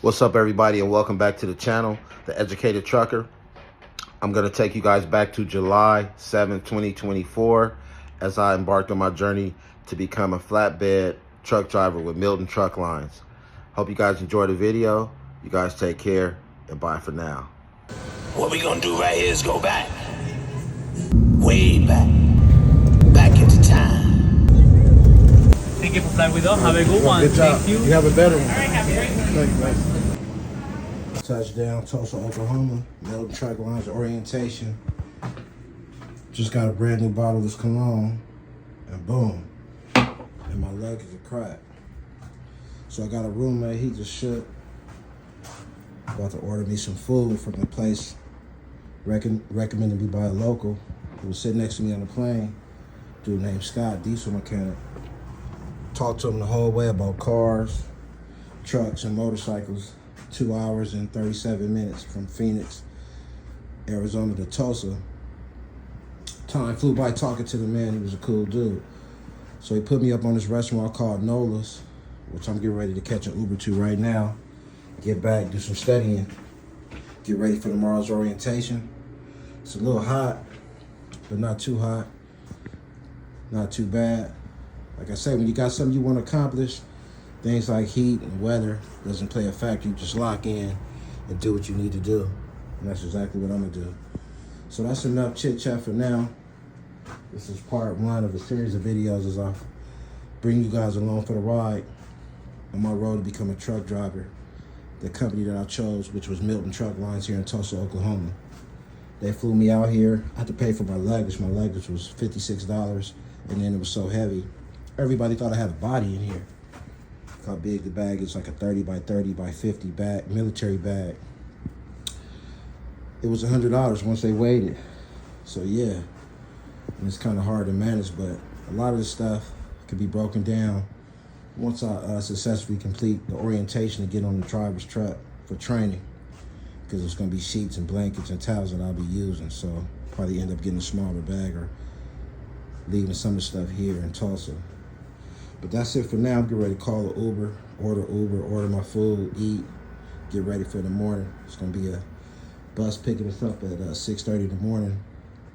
What's up, everybody, and welcome back to the channel, The Educated Trucker. I'm going to take you guys back to July 7th, 2024, as I embarked on my journey to become a flatbed truck driver with Melton Truck Lines. Hope you guys enjoy the video. You guys take care, and bye for now. What we gonna do right here is go back. Way back. Back into time. Thank you for flying with us. Have a good one. Good job. Thank you. You have a better one. All right, have a great one. Thank you. Touchdown, Tulsa, Oklahoma. Melton Truck Lines orientation. Just got a brand new bottle of this cologne, and boom, and my leg is a crack. So I got a roommate. He just shook. About to order me some food from the place recommended me by a local. He was sitting next to me on the plane. Dude named Scott, diesel mechanic. Talked to him the whole way about cars, trucks, and motorcycles. 2 hours and 37 minutes from Phoenix, Arizona to Tulsa. Time flew by talking to the man. He was a cool dude. So he put me up on this restaurant called Nola's, which I'm getting ready to catch an Uber to right now. Get back, do some studying, get ready for tomorrow's orientation. It's a little hot, but not too hot, not too bad. Like I said, when you got something you want to accomplish, things like heat and weather doesn't play a factor. You just lock in and do what you need to do. And that's exactly what I'm gonna do. So that's enough chit chat for now. This is part one of a series of videos as I bring you guys along for the ride on my road to become a truck driver. The company that I chose, which was Melton Truck Lines here in Tulsa, Oklahoma. They flew me out here. I had to pay for my luggage. My luggage was $56, and then it was so heavy. Everybody thought I had a body in here. Look how big the bag is, like a 30 by 30 by 50 bag, military bag. It was $100 once they weighed it. So yeah, and it's kind of hard to manage, but a lot of this stuff could be broken down once I successfully complete the orientation to get on the driver's truck for training, because it's going to be sheets and blankets and towels that I'll be using. So probably end up getting a smaller bag or leaving some of the stuff here in Tulsa. But that's it for now. I'm getting ready to call an Uber, order my food, eat, get ready for the morning. It's going to be a bus picking us up at 6:30 in the morning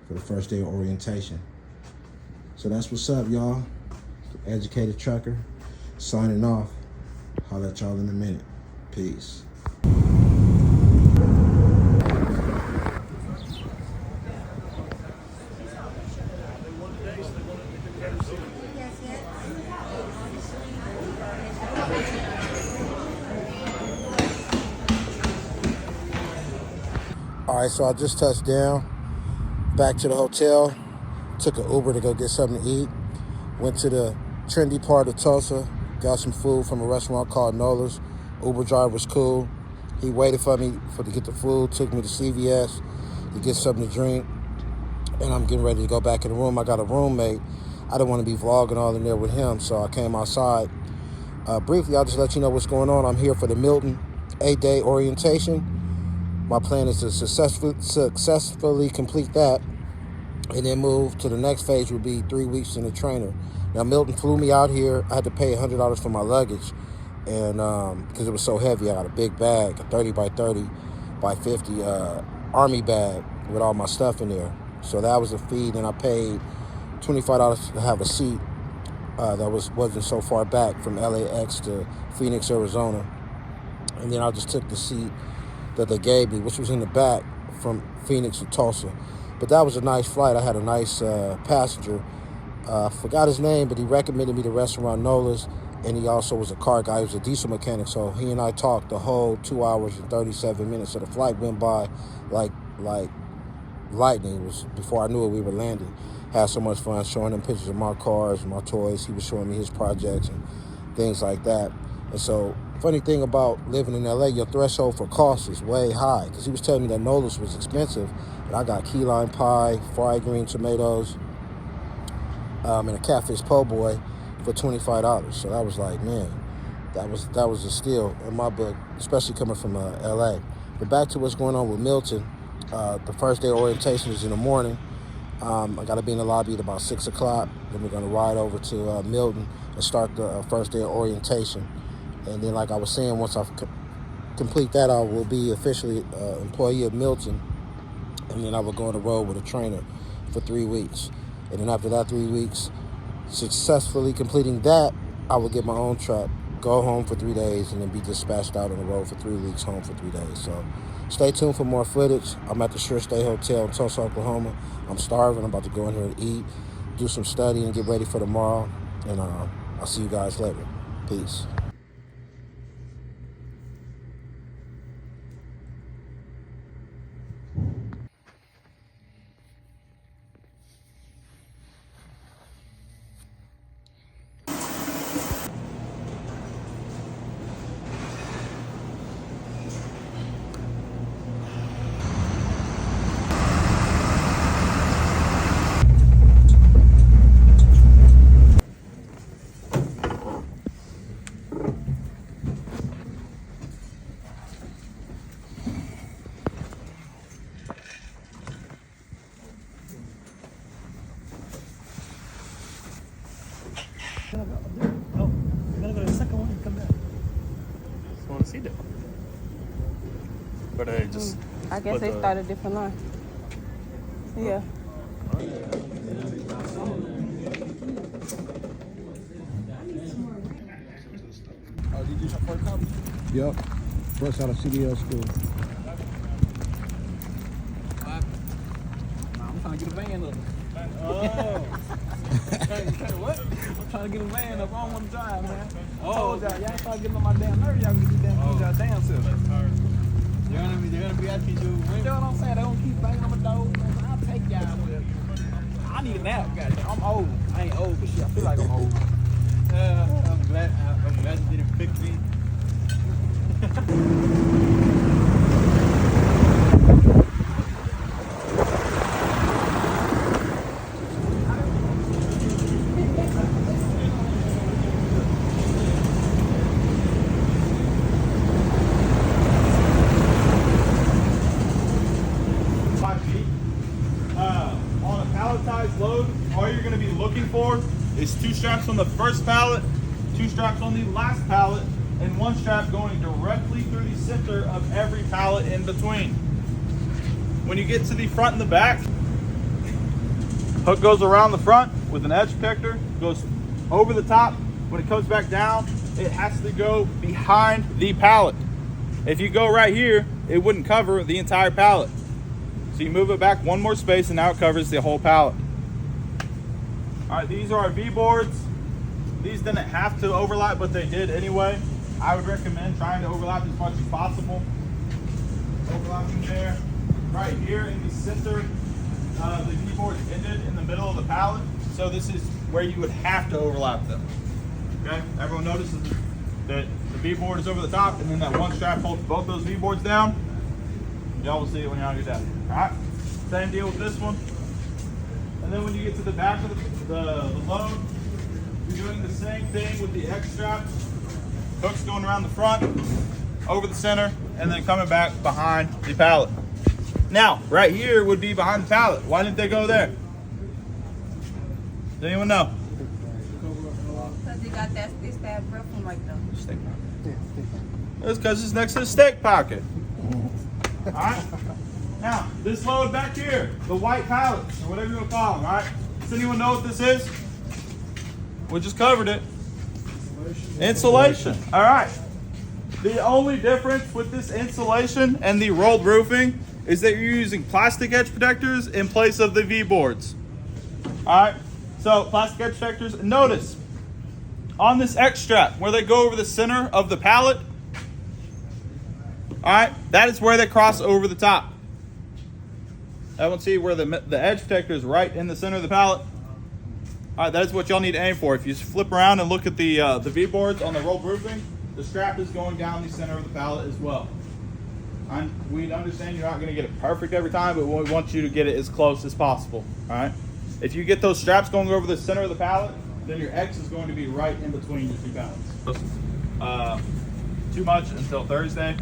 for the first day of orientation. So that's what's up, y'all. Educated Trucker, signing off. Holler at y'all in a minute. Peace. All right, so I just touched down, back to the hotel, took an Uber to go get something to eat, went to the trendy part of Tulsa, got some food from a restaurant called Nola's. Uber driver was cool. He waited for me to get the food, took me to CVS to get something to drink, and I'm getting ready to go back in the room. I got a roommate. I didn't want to be vlogging all in there with him, so I came outside. Briefly, I'll just let you know what's going on. I'm here for the Melton 8-day orientation. My plan is to successfully complete that and then move to the next phase, would be 3 weeks in the trainer. Now, Melton flew me out here. I had to pay $100 for my luggage, and because it was so heavy. I got a big bag, a 30 by 30 by 50 Army bag with all my stuff in there. So that was a fee. Then I paid $25 to have a seat that wasn't so far back from LAX to Phoenix, Arizona. And then I just took the seat that they gave me, which was in the back from Phoenix to Tulsa. But that was a nice flight. I had a nice passenger. I forgot his name, but he recommended me the restaurant Nola's, and he also was a car guy. He was a diesel mechanic, so he and I talked the whole 2 hours and 37 minutes. So the flight went by like lightning. It was before I knew it, we were landing. Had so much fun showing him pictures of my cars and my toys. He was showing me his projects and things like that. And so, funny thing about living in LA, your threshold for cost is way high, because he was telling me that Nola's was expensive, and I got key lime pie, fried green tomatoes, and a catfish po' boy for $25. So that was like, man, that was a steal in my book, especially coming from LA. But back to what's going on with Melton. The first day of orientation is in the morning. I got to be in the lobby at about 6 o'clock. Then we're going to ride over to Melton and start the first day of orientation. And then, like I was saying, once I complete that, I will be officially employee of Melton, and then I will go on the road with a trainer for 3 weeks. And then after that 3 weeks, successfully completing that, I will get my own truck, go home for 3 days, and then be dispatched out on the road for 3 weeks, home for 3 days. So stay tuned for more footage. I'm at the Sure Stay Hotel in Tulsa, Oklahoma. I'm starving. I'm about to go in here and eat, do some study, and get ready for tomorrow. And I'll see you guys later. Peace. Oh, we're gonna go to the second one and come back. Just want to see that. But I just. I guess they started a different line. Yeah. Oh, did you do some first copy? Yep. Fresh out of CDL school. I'm trying to get a van up. Oh. What? I'm trying to get a van up. I don't want to drive, man. I told y'all start getting on my damn nerve. Y'all can get these damn self. They're gonna be asking you. You know what I'm saying? They don't keep banging on my door. I'll take y'all with me. I need a nap, goddamn. I'm old. I ain't old, but shit, I feel like I'm old. I'm glad you didn't pick me. On a palletized load, all you're going to be looking for is 2 straps on the first pallet, 2 straps on the last pallet, and 1 strap going directly through the center of every pallet in between. When you get to the front and the back, hook goes around the front with an edge protector, goes over the top. When it comes back down, it has to go behind the pallet. If you go right here, it wouldn't cover the entire pallet. So you move it back 1 more space and now it covers the whole pallet. All right, these are our V-boards. These didn't have to overlap, but they did anyway. I would recommend trying to overlap as much as possible. Overlapping there. Right here in the center, the V-boards ended in the middle of the pallet. So this is where you would have to overlap them. Okay, everyone notices that the V-board is over the top and then that 1 strap holds both those V-boards down. Y'all will see it when y'all get down. All right, same deal with this one. And then when you get to the back of the load, you're doing the same thing with the X straps. Hooks going around the front, over the center, and then coming back behind the pallet. Now, right here would be behind the pallet. Why didn't they go there? Does anyone know? Because they got that breath from like them. Steak pocket. That's because it's next to the steak pocket. All right. Now, this load back here, the white pallets, or whatever you want to call them, all right? Does anyone know what this is? We just covered it. Insulation. All right. The only difference with this insulation and the rolled roofing is that you're using plastic edge protectors in place of the V-boards. All right. So, plastic edge protectors. Notice, on this X strap, where they go over the center of the pallet, all right, that is where they cross over the top. Everyone see where the edge protector is right in the center of the pallet? All right, that is what y'all need to aim for. If you flip around and look at the V-boards on the rolled roofing, the strap is going down the center of the pallet as well. We understand you're not going to get it perfect every time, but we want you to get it as close as possible. All right. If you get those straps going over the center of the pallet, then your X is going to be right in between your 2 pallets. Too much until Thursday.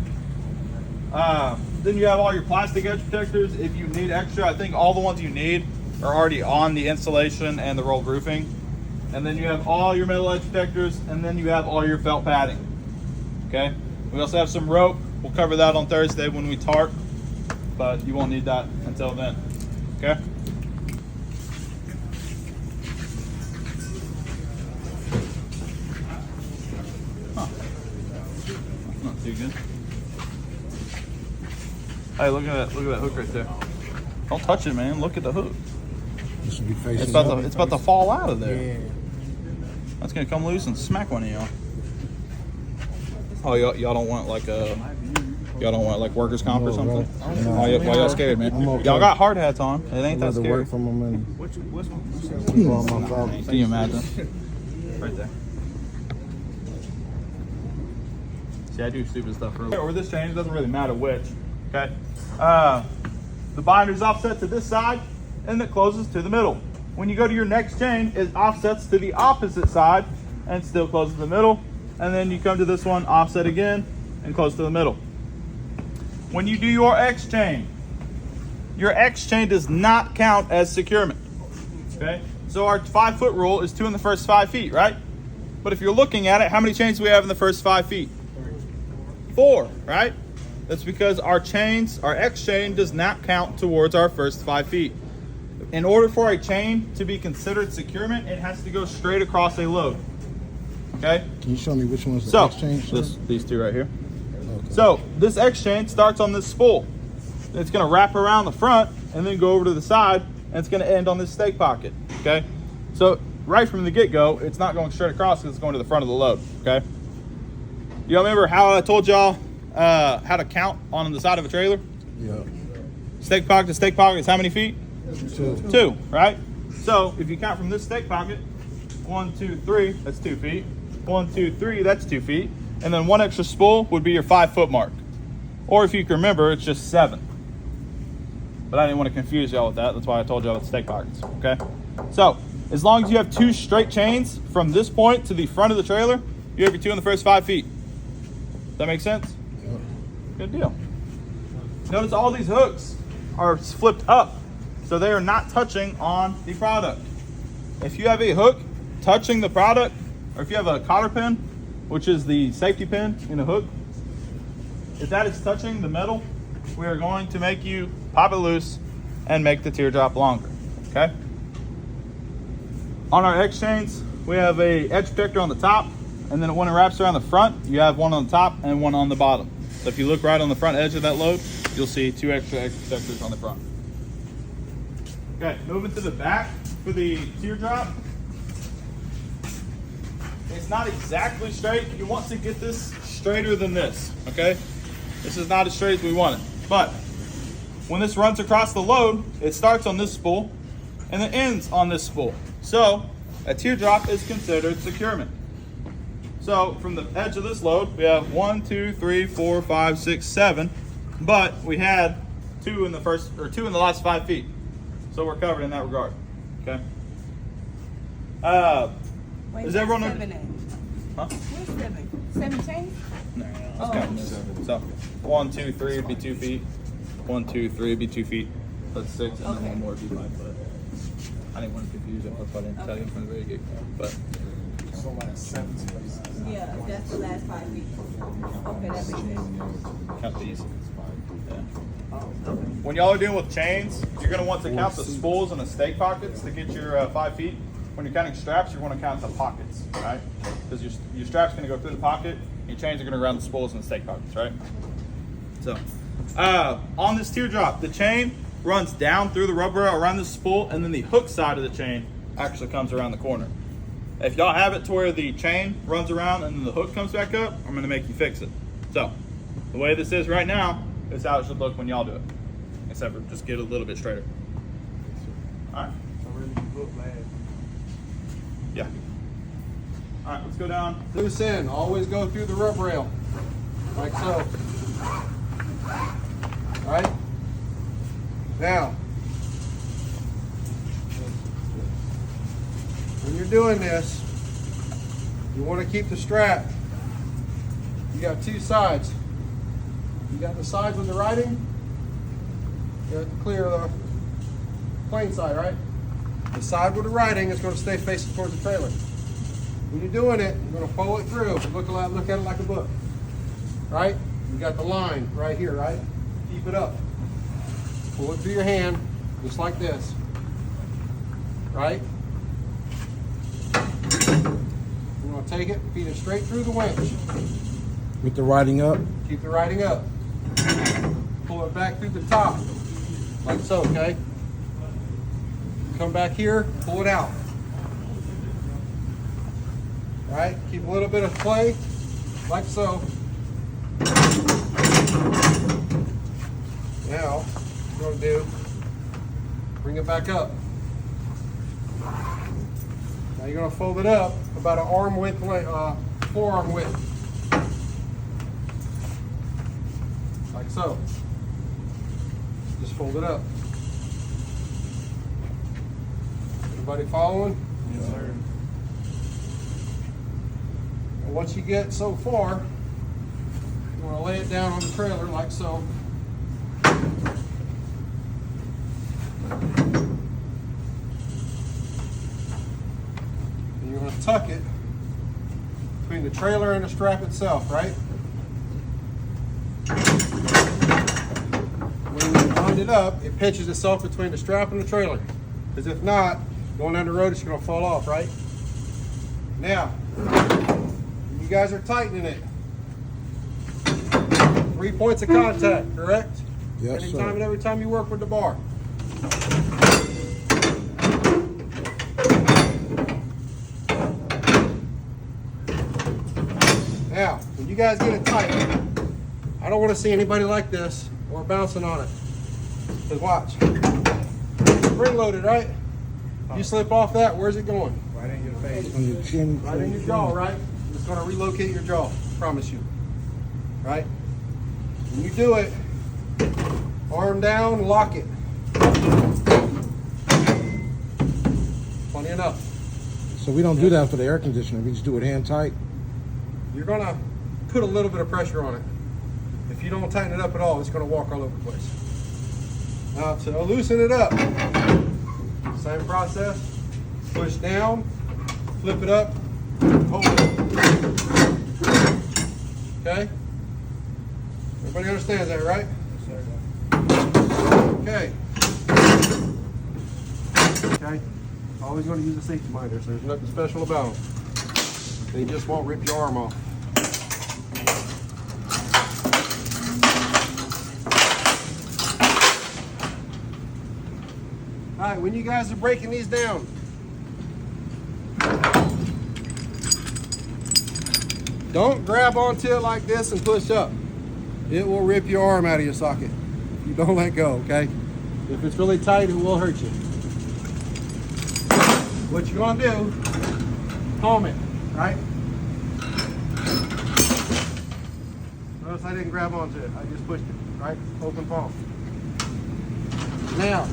Then you have all your plastic edge protectors. If you need extra, I think all the ones you need are already on the insulation and the rolled roofing. And then you have all your metal edge protectors, and then you have all your felt padding. Okay. We also have some rope We'll cover that on Thursday when we tarp, but you won't need that until then. Okay? Huh. Not too good. Hey, look at that hook right there. Don't touch it, man. Look at the hook. This should be facing It's about to fall out of there. Yeah. That's gonna come loose and smack one of y'all. Oh, y'all don't want like workers' comp or something? Why y'all scared, man? okay. Y'all got hard hats on. It ain't that I'd rather scary. work from them and Which keep on my problem. Can you imagine? Right there. See, I do stupid stuff for or this chain. It doesn't really matter which. Okay. The binder's offset to this side, and it closes to the middle. When you go to your next chain, it offsets to the opposite side, and still closes to the middle. And then you come to this one, offset again, and close to the middle. When you do your X chain does not count as securement. Okay. So our 5 foot rule is 2 in the first 5 feet, right? But if you're looking at it, how many chains do we have in the first 5 feet? 4, right? That's because our X chain does not count towards our first 5 feet. In order for a chain to be considered securement, it has to go straight across a load. Okay? Can you show me which one's the exchange? These two right here. Okay. So this X chain starts on this spool. It's gonna wrap around the front and then go over to the side, and it's gonna end on this stake pocket. Okay? So right from the get-go, it's not going straight across because it's going to the front of the load. Okay? Y'all remember how I told y'all how to count on the side of a trailer? Yeah. Stake pocket to stake pocket is how many feet? 2. 2, right? So if you count from this stake pocket, 1, 2, 3, that's 2 feet. 1, 2, 3, that's 2 feet. And then one extra spool would be your 5 foot mark. Or if you can remember, it's just 7. But I didn't want to confuse y'all with that. That's why I told y'all it's stake pockets, okay? So as long as you have 2 straight chains from this point to the front of the trailer, you have your 2 in the first 5 feet. Does that make sense? Good deal. Notice all these hooks are flipped up, so they are not touching on the product. If you have a hook touching the product, or if you have a cotter pin, which is the safety pin in a hook, if that is touching the metal, we are going to make you pop it loose and make the teardrop longer, okay? On our X chains, we have a edge protector on the top, and then when it wraps around the front, you have one on the top and one on the bottom. So if you look right on the front edge of that load, you'll see 2 extra edge protectors on the front. Okay, moving to the back for the teardrop. It's not exactly straight. You want to get this straighter than this, okay? This is not as straight as we want it. But when this runs across the load, it starts on this spool and it ends on this spool. So a teardrop is considered securement. So from the edge of this load, we have 1, 2, 3, 4, 5, 6, 7, but we had 2 in the last 5 feet. So we're covered in that regard. Okay. Wait, Is everyone? 7 at? Huh? Where's 7? 7 chains? No, let's count this. So 1, 2, 3 would be 2 feet. 1, 2, 3 would be 2 feet. That's 6, and then one more would be 5 foot. I didn't want to confuse you. That's why I didn't tell you from the very get-go. But Yeah, that's the last 5 feet. Okay, that makes sense. count these. Yeah. When y'all are dealing with chains, you're going to want to count the spools and the stake pockets to get your 5 feet. When you're counting straps, you want to count the pockets, right? Because your strap's going to go through the pocket, and your chains are going to go around the spools and the stake pockets, right? So, on this teardrop, the chain runs down through the rubber rail around the spool, and then the hook side of the chain actually comes around the corner. If y'all have it to where the chain runs around and then the hook comes back up, I'm going to make you fix it. So, the way this is right now is how it should look when y'all do it. Except for just get a little bit straighter. All right. Yeah. All right, let's go down. Loose end, always go through the rub rail, like so. All right? Now, when you're doing this, you want to keep the strap. You got 2 sides. You got the sides with the writing. You have to clear the plain side, right? The side with the writing is going to stay facing towards the trailer. When you're doing it, you're going to pull it through. Look at it like a book, right? You got the line right here, right? Keep it up. Pull it through your hand, just like this. Right? You're gonna take it, feed it straight through the winch. With the riding up. Keep the riding up. Pull it back through the top, like so, okay? Come back here, pull it out. Right? Keep a little bit of play, like so. Now, what you're gonna do, bring it back up. Now you're gonna fold it up about an arm width, forearm width. Like so. Just fold it up. Everybody following? Yes, sir. And once you get so far, you want to lay it down on the trailer like so. And you're going to tuck it between the trailer and the strap itself, right? When you wind it up, it pinches itself between the strap and the trailer. Because if not, going down the road, it's going to fall off, right? Now, you guys are tightening it. 3 points of contact, correct? Yes, Anytime sir. and every time you work with the bar. Now, when you guys get it tight, I don't want to see anybody like this or bouncing on it. Because watch. Spring loaded, right? You slip off that, where's it going? Right in your face. On your chin. Right in your jaw, right? It's going to relocate your jaw, promise you. Right? When you do it, arm down, lock it. Plenty enough. So we don't do that for the air conditioner. We just do it hand tight. You're going to put a little bit of pressure on it. If you don't tighten it up at all, it's going to walk all over the place. Now to loosen it up, same process. Push down, flip it up, hold it. Okay? Everybody understands that, right? Okay. Okay. Always going to use a safety minder, so there's nothing special about them. They just won't rip your arm off. All right, when you guys are breaking these down, don't grab onto it like this and push up. It will rip your arm out of your socket if you don't let go, okay? If it's really tight, it will hurt you. What you're gonna do, palm it, right? Notice I didn't grab onto it, I just pushed it, right? Open palm. Now,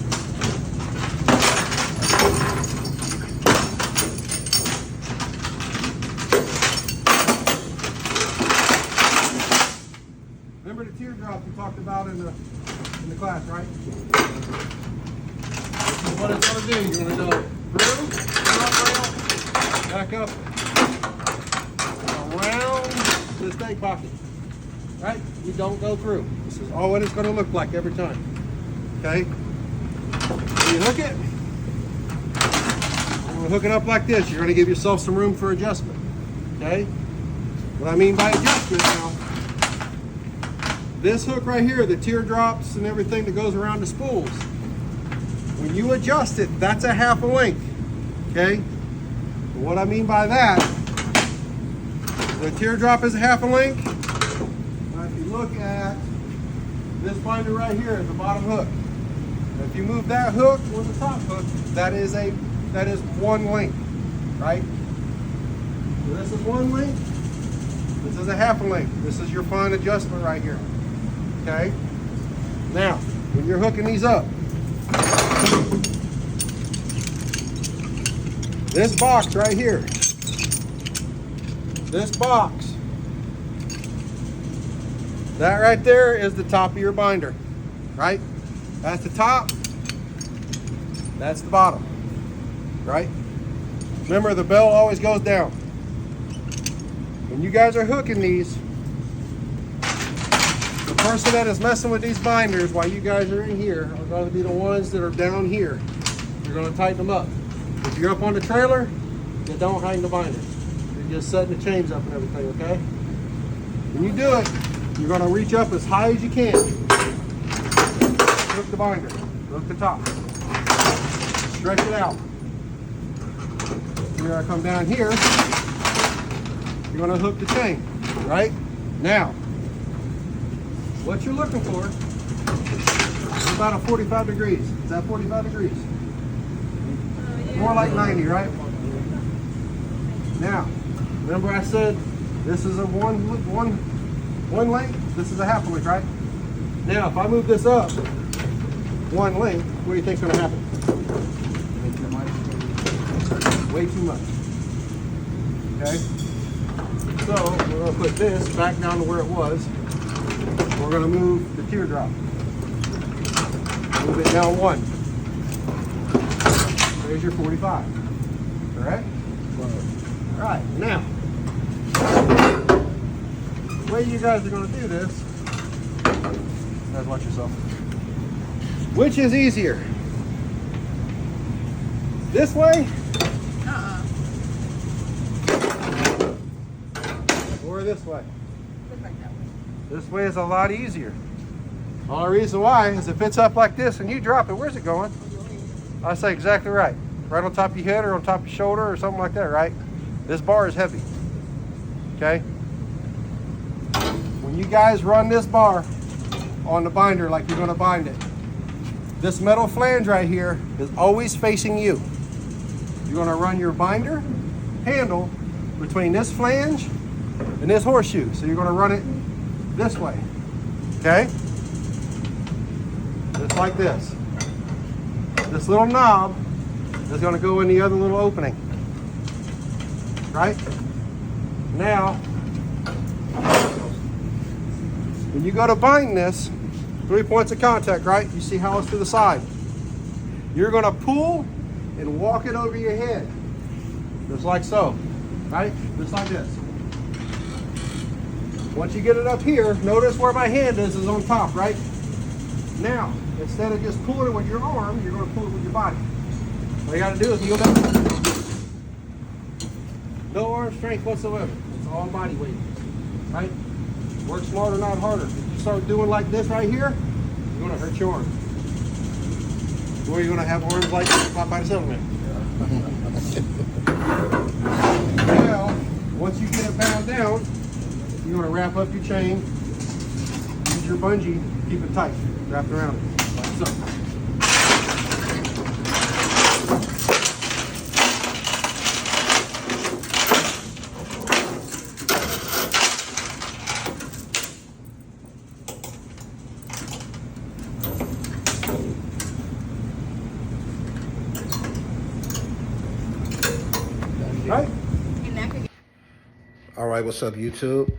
remember the teardrops we talked about in the class, right? This is what it's going to do. You're going to go through, back up, around the stake pocket, right? You don't go through. This is all what it's going to look like every time. Okay? When you hook it, you're going to hook it up like this. You're going to give yourself some room for adjustment. Okay? What I mean by adjustment now, this hook right here, the teardrops and everything that goes around the spools, when you adjust it, that's a half a link, okay? And what I mean by that, the teardrop is a half a link. Now if you look at this binder right here, the bottom hook, if you move that hook or the top hook, that is one link, right? So this is one link, this is a half a link. This is your fine adjustment right here. Okay, now when you're hooking these up, this box right here, this box, that right there is the top of your binder, right? That's the top, that's the bottom, right? Remember, the bell always goes down. When you guys are hooking these, person that is messing with these binders while you guys are in here are going to be the ones that are down here. You're going to tighten them up. If you're up on the trailer, you don't hang the binders. You're just setting the chains up and everything, okay? When you do it, you're going to reach up as high as you can. Hook the binder, hook the top. Stretch it out. Here I come down here. You're going to hook the chain, right? Now, what you're looking for is about a 45 degrees. Is that 45 degrees? More like 90, right? Now, remember I said this is a one length, this is a half a length, right? Now, if I move this up one length, what do you think's gonna happen? Way too much. Okay? So, we're gonna put this back down to where it was. We're going to move the teardrop. Move it down one. There's your 45. Correct? All right, now, the way you guys are going to do this, guys, watch yourself. Which is easier? This way? Or this way? Look like that way. This way is a lot easier. The only reason why is if it's up like this and you drop it, where's it going? I say exactly right. Right on top of your head or on top of your shoulder or something like that, right? This bar is heavy. Okay? When you guys run this bar on the binder like you're gonna bind it, this metal flange right here is always facing you. You're gonna run your binder handle between this flange and this horseshoe. So you're gonna run it this way, okay? Just like this. This little knob is going to go in the other little opening, right? Now, when you go to bind this, 3 points of contact, right? You see how it's to the side. You're going to pull and walk it over your head, just like so, right? Just like this. Once you get it up here, notice where my hand is on top, right? Now, instead of just pulling it with your arm, you're going to pull it with your body. All you got to do is kneel down. No arm strength whatsoever. It's all body weight, right? Work smarter, not harder. If you start doing like this right here, you're going to hurt your arm. Or you're going to have arms like Popeye the Sailorman. Now, once you get it bound down, you're going to wrap up your chain, use your bungee, keep it tight, wrapped around it, like so. Right? All right, what's up, YouTube?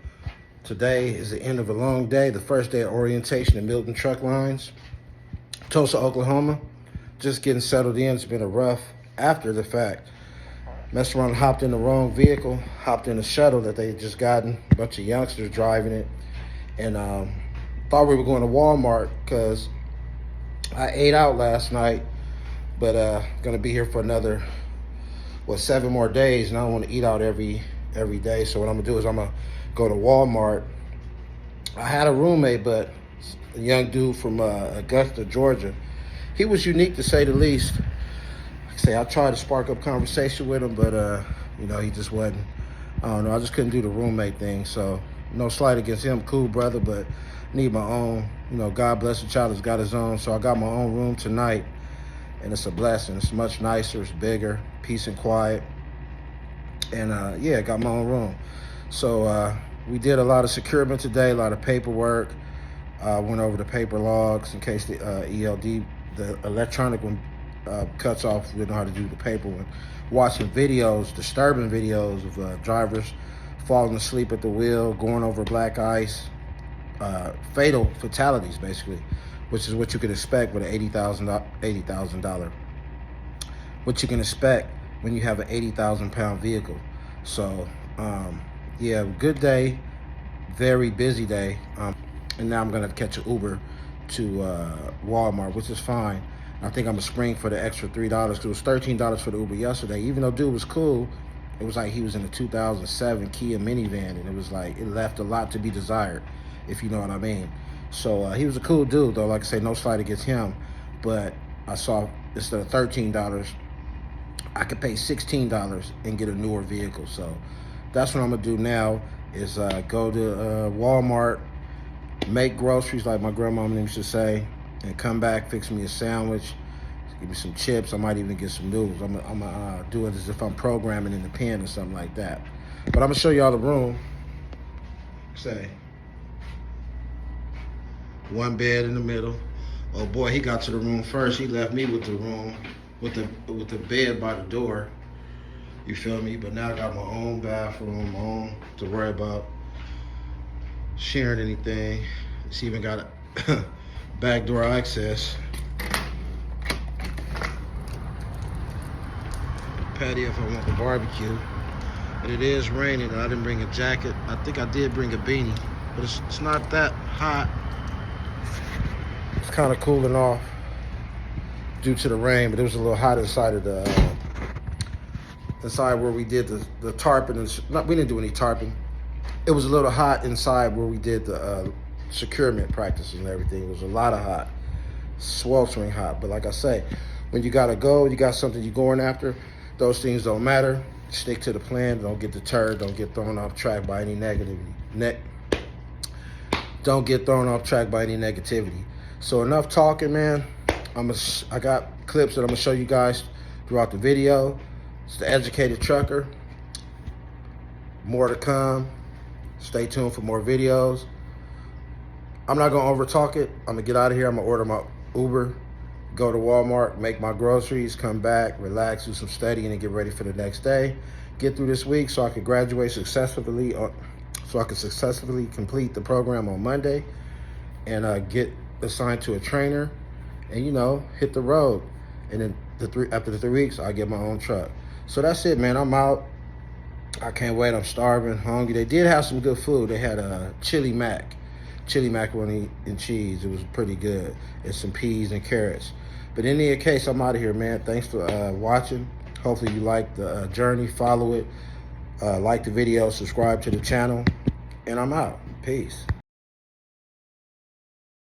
Today is the end of a long day, the first day of orientation at Melton Truck Lines, Tulsa, Oklahoma. Just getting settled in. It's been a rough after the fact. Messed around, hopped in the wrong vehicle, hopped in a shuttle that they had just gotten, a bunch of youngsters driving it, and thought we were going to Walmart because I ate out last night, but gonna be here for another, 7 more days, and I don't want to eat out every day. So what I'm gonna do is I'm gonna go to Walmart. I had a roommate, but a young dude from Augusta, Georgia. He was unique to say the least. Like I say, I tried to spark up conversation with him, but you know, he just wasn't. I don't know. I just couldn't do the roommate thing. So no slight against him, cool brother, but need my own. You know, God bless the child has got his own. So I got my own room tonight, and it's a blessing. It's much nicer. It's bigger, peace and quiet, and yeah, got my own room. So we did a lot of securement today, a lot of paperwork. Went over the paper logs in case the ELD, the electronic one, cuts off. We don't know how to do the paper one. Watching videos, disturbing videos of drivers falling asleep at the wheel, going over black ice, fatal fatalities basically, which is what you could expect with an $80,000. What you can expect when you have an 80,000 pound vehicle. So yeah, good day, very busy day. and now I'm gonna catch an Uber to Walmart, which is fine. I think I'm gonna spring for the extra $3 because it was $13 for the Uber yesterday. Even though dude was cool, it was like he was in a 2007 Kia minivan, and it was like it left a lot to be desired, if you know what I mean. So he was a cool dude, though. Like I say, no slight against him, but I saw instead of $13, I could pay $16 and get a newer vehicle. So that's what I'm gonna do now is go to Walmart, make groceries like my grandmama used to say, and come back, fix me a sandwich, give me some chips. I might even get some noodles. I'm gonna do it as if I'm programming in the pen or something like that. But I'm gonna show y'all the room. Say, one bed in the middle. Oh boy, he got to the room first. He left me with the room, with the bed by the door. You feel me? But now I got my own bathroom, my own to worry about sharing anything. It's even got a back door access. Patio if I want the barbecue. But it is raining and I didn't bring a jacket. I think I did bring a beanie, but it's not that hot. It's kind of cooling off due to the rain, but it was a little hot inside of the inside where we did the tarping. We didn't do any tarping. It was a little hot inside where we did the securement practices and everything. It was a lot of hot, sweltering hot. But like I say, when you gotta go, you got something you're going after, those things don't matter. Stick to the plan. Don't get deterred. Don't get thrown off track by any Don't get thrown off track by any negativity. So enough talking, man. I got clips that I'm gonna show you guys throughout the video. It's the Educated Trucker. More to come. Stay tuned for more videos. I'm not gonna over talk it. I'm gonna get out of here. I'm gonna order my Uber, go to Walmart, make my groceries, come back, relax, do some studying, and get ready for the next day. Get through this week so I can graduate successfully, so I can successfully complete the program on Monday, and get assigned to a trainer, and hit the road. And then after the 3 weeks, I get my own truck. So that's it, man. I'm out. I can't wait. I'm starving, hungry. They did have some good food. They had a chili macaroni and cheese. It was pretty good, and some peas and carrots. But in any case, I'm out of here, man. Thanks for watching. Hopefully you like the journey. Follow it. Like the video. Subscribe to the channel. And I'm out. Peace.